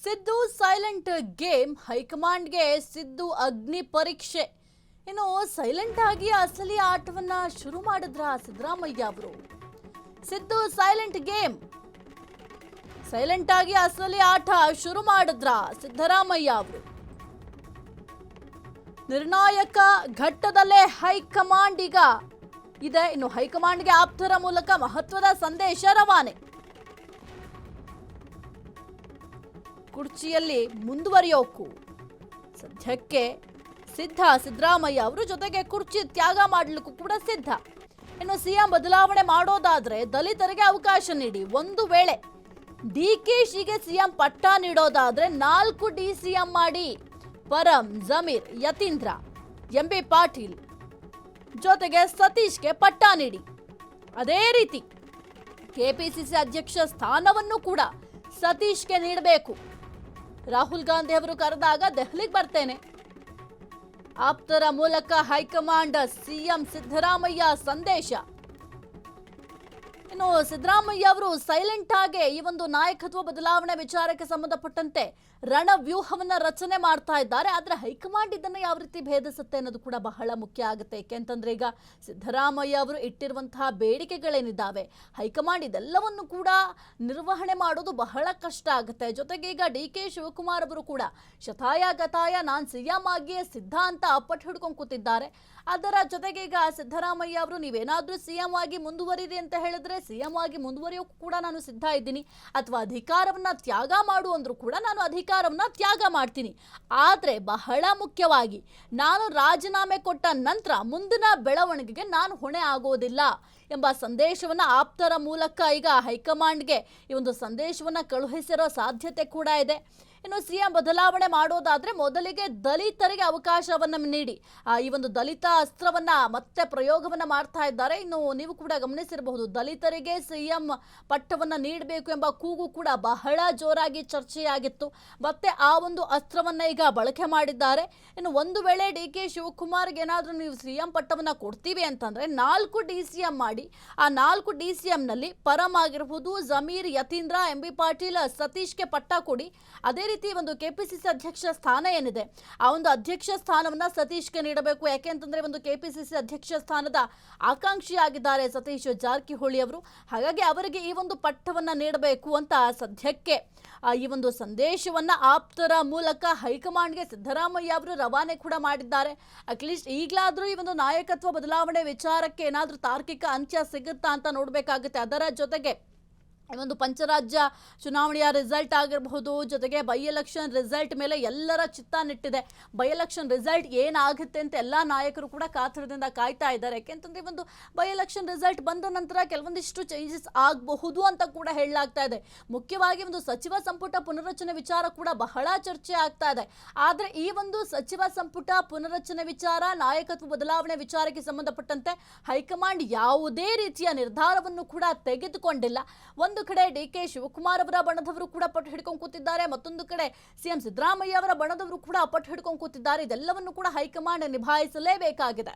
Siddu silent game ಹೈಕಮಾಂಡ್ಗೆ ಸಿದ್ದು ಅಗ್ನಿ ಪರೀಕ್ಷೆ. ಇನ್ನು ಸೈಲೆಂಟ್ ಆಗಿ ಅಸಲಿ ಆಟವನ್ನ ಶುರು ಮಾಡಿದ್ರ ಸಿದ್ದರಾಮಯ್ಯ ಅವರು. ಸಿದ್ದು ಸೈಲೆಂಟ್ ಗೇಮ್, ಸೈಲೆಂಟ್ ಆಗಿ ಅಸಲಿ ಆಟ ಶುರು ಮಾಡಿದ್ರ ಸಿದ್ದರಾಮಯ್ಯ ಅವರು. ನಿರ್ಣಾಯಕ ಘಟ್ಟದಲ್ಲೇ ಹೈಕಮಾಂಡ್ ಈಗ ಇದೆ. ಇನ್ನು ಹೈಕಮಾಂಡ್ಗೆ ಆಪ್ತರ ಮೂಲಕ ಮಹತ್ವದ ಸಂದೇಶ ರವಾನೆ. ಕುರ್ಚಿಯಲ್ಲಿ ಮುಂದುವರಿಯೋಕು ಸದ್ಯಕ್ಕೆ ಸಿದ್ಧ ಸಿದ್ದರಾಮಯ್ಯ ಅವರು. ಜೊತೆಗೆ ಕುರ್ಚಿ ತ್ಯಾಗ ಮಾಡಲಿಕ್ಕೂ ಕೂಡ ಸಿದ್ಧ. ಇನ್ನು ಸಿಎಂ ಬದಲಾವಣೆ ಮಾಡೋದಾದ್ರೆ ದಲಿತರಿಗೆ ಅವಕಾಶ ನೀಡಿ. ಒಂದು ವೇಳೆ ಡಿಕೆಶಿಗೆ ಸಿಎಂ ಪಟ್ಟ ನೀಡೋದಾದ್ರೆ 4 ಡಿಸಿಎಂ ಮಾಡಿ. ಪರಂ, ಜಮೀರ್, ಯತೀಂದ್ರ, ಎಂಬಿ ಪಾಟೀಲ್ ಜೊತೆಗೆ ಸತೀಶ್ಗೆ ಪಟ್ಟ ನೀಡಿ. ಅದೇ ರೀತಿ ಕೆಪಿಸಿಸಿ ಅಧ್ಯಕ್ಷ ಸ್ಥಾನವನ್ನು ಕೂಡ ಸತೀಶ್ಗೆ ನೀಡಬೇಕು. ರಾಹುಲ್ ಗಾಂಧಿ ಅವರು ಕರೆದಾಗ ದೆಹಲಿಗೆ ಬರ್ತೇನೆ. ಆಪ್ತರ ಮೂಲಕ ಹೈಕಮಾಂಡ್ ಸಿಎಂ ಸಿದ್ದರಾಮಯ್ಯ ಸಂದೇಶ. ಇನ್ನು ಸಿದ್ದರಾಮಯ್ಯ ಅವರು ಸೈಲೆಂಟ್ ಆಗಿ ಈ ಒಂದು ನಾಯಕತ್ವ ಬದಲಾವಣೆ ವಿಚಾರಕ್ಕೆ ಸಂಬಂಧಪಟ್ಟಂತೆ ರಣವ್ಯೂಹವನ್ನ ರಚನೆ ಮಾಡ್ತಾ ಇದ್ದಾರೆ. ಆದ್ರೆ ಹೈಕಮಾಂಡ್ ಇದನ್ನ ಯಾವ ರೀತಿ ಭೇದಿಸುತ್ತೆ ಅನ್ನೋದು ಕೂಡ ಬಹಳ ಮುಖ್ಯ ಆಗುತ್ತೆ. ಯಾಕೆಂತಂದ್ರೆ ಈಗ ಸಿದ್ದರಾಮಯ್ಯ ಅವರು ಇಟ್ಟಿರುವಂತಹ ಬೇಡಿಕೆಗಳೇನಿದ್ದಾವೆ, ಹೈಕಮಾಂಡ್ ಇದೆಲ್ಲವನ್ನು ಕೂಡ ನಿರ್ವಹಣೆ ಮಾಡೋದು ಬಹಳ ಕಷ್ಟ ಆಗುತ್ತೆ. ಜೊತೆಗೆ ಈಗ ಡಿ.ಕೆ. ಶಿವಕುಮಾರ್ ಅವರು ಕೂಡ ಶತಾಯ ಗತಾಯ ನಾನು ಸಿಎಂ ಆಗಿಯೇ ಸಿದ್ಧ ಅಂತ ಅಪ್ಪಟ್ಟು ಹಿಡ್ಕೊಂಡು ಕೂತಿದ್ದಾರೆ. ಅದರ ಜೊತೆಗೆ ಈಗ ಸಿದ್ದರಾಮಯ್ಯ ಅವರು ನೀವೇನಾದ್ರೂ ಸಿಎಂ ಆಗಿ ಮುಂದುವರಿರಿ ಅಂತ ಹೇಳಿದ್ರೆ ಸಿಎಂ ಆಗಿ ಮುಂದುವರಿಯೋಕ್ಕೂ ಕೂಡ ನಾನು ಸಿದ್ಧ ಇದ್ದೀನಿ, ಅಥವಾ ಅಧಿಕಾರವನ್ನ ತ್ಯಾಗ ಮಾಡು ಅಂದ್ರೂ ಕೂಡ ನಾನು ಅಧಿಕಾರವನ್ನ ತ್ಯಾಗ ಮಾಡ್ತೀನಿ. ಆದ್ರೆ ಬಹಳ ಮುಖ್ಯವಾಗಿ ನಾನು ರಾಜೀನಾಮೆ ಕೊಟ್ಟ ನಂತರ ಮುಂದಿನ ಬೆಳವಣಿಗೆಗೆ ನಾನು ಹೊಣೆ ಆಗೋದಿಲ್ಲ ಎಂಬ ಸಂದೇಶವನ್ನ ಆಪ್ತರ ಮೂಲಕ ಈಗ ಹೈಕಮಾಂಡ್ಗೆ ಈ ಒಂದು ಸಂದೇಶವನ್ನ ಕಳುಹಿಸಿರೋ ಸಾಧ್ಯತೆ ಕೂಡ ಇದೆ. ಇನ್ನು ಸಿಎಂ ಬದಲಾವಣೆ ಮಾಡೋದಾದ್ರೆ ಮೊದಲಿಗೆ ದಲಿತರಿಗೆ ಅವಕಾಶವನ್ನ ನೀಡಿ. ಈ ಒಂದು ದಲಿತ ಅಸ್ತ್ರವನ್ನ ಮತ್ತೆ ಪ್ರಯೋಗವನ್ನ ಮಾಡ್ತಾ ಇದ್ದಾರೆ. ಇನ್ನು ನೀವು ಕೂಡ ಗಮನಿಸಿರಬಹುದು, ದಲಿತರಿಗೆ ಸಿಎಂ ಪಟ್ಟವನ್ನ ನೀಡಬೇಕು ಎಂಬ ಕೂಗು ಕೂಡ ಬಹಳ ಜೋರಾಗಿ ಚರ್ಚೆಯಾಗಿತ್ತು. ಮತ್ತೆ ಆ ಒಂದು ಅಸ್ತ್ರವನ್ನ ಈಗ ಬಳಕೆ ಮಾಡಿದ್ದಾರೆ. ಇನ್ನು ಒಂದು ವೇಳೆ ಡಿ.ಕೆ. ಶಿವಕುಮಾರ್ಗೆ ಏನಾದ್ರೂ ನೀವು ಸಿಎಂ ಪಟ್ಟವನ್ನ ಕೊಡ್ತೀವಿ ಅಂತಂದ್ರೆ 4 ಡಿಸಿಎಂ ಮಾಡಿ. ಆ 4 ಡಿಸಿಎಂನಲ್ಲಿ ಪರಂ ಆಗಿರಬಹುದು, ಜಮೀರ್, ಯತೀಂದ್ರ, ಎಂಬಿ ಪಾಟೀಲ್, ಸತೀಶ್ಗೆ ಪಟ್ಟ ಕೊಡಿ. ಅದೇ ರೀತಿ ಒಂದು ಕೆಪಿಸಿಸಿ ಅಧ್ಯಕ್ಷ ಸ್ಥಾನ ಏನಿದೆ ಆ ಒಂದು ಅಧ್ಯಕ್ಷ ಸ್ಥಾನವನ್ನ ಸತೀಶ್ಗೆ ನೀಡಬೇಕು. ಯಾಕೆ ಅಂತಂದ್ರೆ ಒಂದು ಕೆಪಿಸಿಸಿ ಅಧ್ಯಕ್ಷ ಸ್ಥಾನದ ಆಕಾಂಕ್ಷಿಯಾಗಿದ್ದಾರೆ ಸತೀಶ್ ಜಾರಕಿಹೊಳಿ ಅವರು. ಹಾಗಾಗಿ ಅವರಿಗೆ ಈ ಒಂದು ಪಟ್ಟವನ್ನ ನೀಡಬೇಕು ಅಂತ ಸದ್ಯಕ್ಕೆ ಈ ಒಂದು ಸಂದೇಶವನ್ನ ಆಪ್ತರ ಮೂಲಕ ಹೈಕಮಾಂಡ್ಗೆ ಸಿದ್ದರಾಮಯ್ಯ ಅವರು ರವಾನೆ ಕೂಡ ಮಾಡಿದ್ದಾರೆ. ಅಟ್ಲೀಸ್ಟ್ ಈಗಲಾದ್ರೂ ಈ ಒಂದು ನಾಯಕತ್ವ ಬದಲಾವಣೆ ವಿಚಾರಕ್ಕೆ ಏನಾದ್ರೂ ತಾರ್ಕಿಕ ಅಂತ್ಯ ಸಿಗುತ್ತಾ ಅಂತ ನೋಡ್ಬೇಕಾಗುತ್ತೆ. ಅದರ ಜೊತೆಗೆ ಈ ಒಂದು ಪಂಚರಾಜ್ಯ ಚುನಾವಣೆಯ ರಿಸಲ್ಟ್ ಆಗಿರಬಹುದು, ಜೊತೆಗೆ ಬೈ ಎಲೆಕ್ಷನ್ ರಿಸಲ್ಟ್ ಮೇಲೆ ಎಲ್ಲರ ಚಿತ್ತ ನೆಟ್ಟಿದೆ. ಬೈ ಎಲೆಕ್ಷನ್ ರಿಸಲ್ಟ್ ಏನಾಗುತ್ತೆ ಅಂತ ಎಲ್ಲ ನಾಯಕರು ಕೂಡ ಕಾತರದಿಂದ ಕಾಯ್ತಾ ಇದ್ದಾರೆ. ಯಾಕೆಂತಂದ್ರೆ ಒಂದು ಬೈ ಎಲೆಕ್ಷನ್ ರಿಸಲ್ಟ್ ಬಂದ ನಂತರ ಕೆಲವೊಂದಿಷ್ಟು ಚೇಂಜಸ್ ಆಗಬಹುದು ಅಂತ ಕೂಡ ಹೇಳಲಾಗ್ತಾ ಇದೆ. ಮುಖ್ಯವಾಗಿ ಒಂದು ಸಚಿವ ಸಂಪುಟ ಪುನರ್ರಚನೆ ವಿಚಾರ ಕೂಡ ಬಹಳ ಚರ್ಚೆ ಆಗ್ತಾ ಇದೆ. ಆದ್ರೆ ಈ ಒಂದು ಸಚಿವ ಸಂಪುಟ ಪುನರ್ರಚನೆ ವಿಚಾರ, ನಾಯಕತ್ವ ಬದಲಾವಣೆ ವಿಚಾರಕ್ಕೆ ಸಂಬಂಧಪಟ್ಟಂತೆ ಹೈಕಮಾಂಡ್ ಯಾವುದೇ ರೀತಿಯ ನಿರ್ಧಾರವನ್ನು ಕೂಡ ತೆಗೆದುಕೊಂಡಿಲ್ಲ. ಒಂದು ಕಡೆ ಡಿ.ಕೆ. ಶಿವಕುಮಾರ್ ಅವರ ಬಣದವರು ಕೂಡ ಪಟ್ಟು ಹಿಡ್ಕೊಂಡು ಕೂತಿದ್ದಾರೆ, ಮತ್ತೊಂದು ಕಡೆ ಸಿಎಂ ಸಿದ್ದರಾಮಯ್ಯ ಅವರ ಬಣದವರು ಕೂಡ ಪಟ್ಟು ಹಿಡ್ಕೊಂಡು ಕೂತಿದ್ದಾರೆ. ಇದೆಲ್ಲವನ್ನು ಕೂಡ ಹೈಕಮಾಂಡ್ ನಿಭಾಯಿಸಲೇಬೇಕಾಗಿದೆ.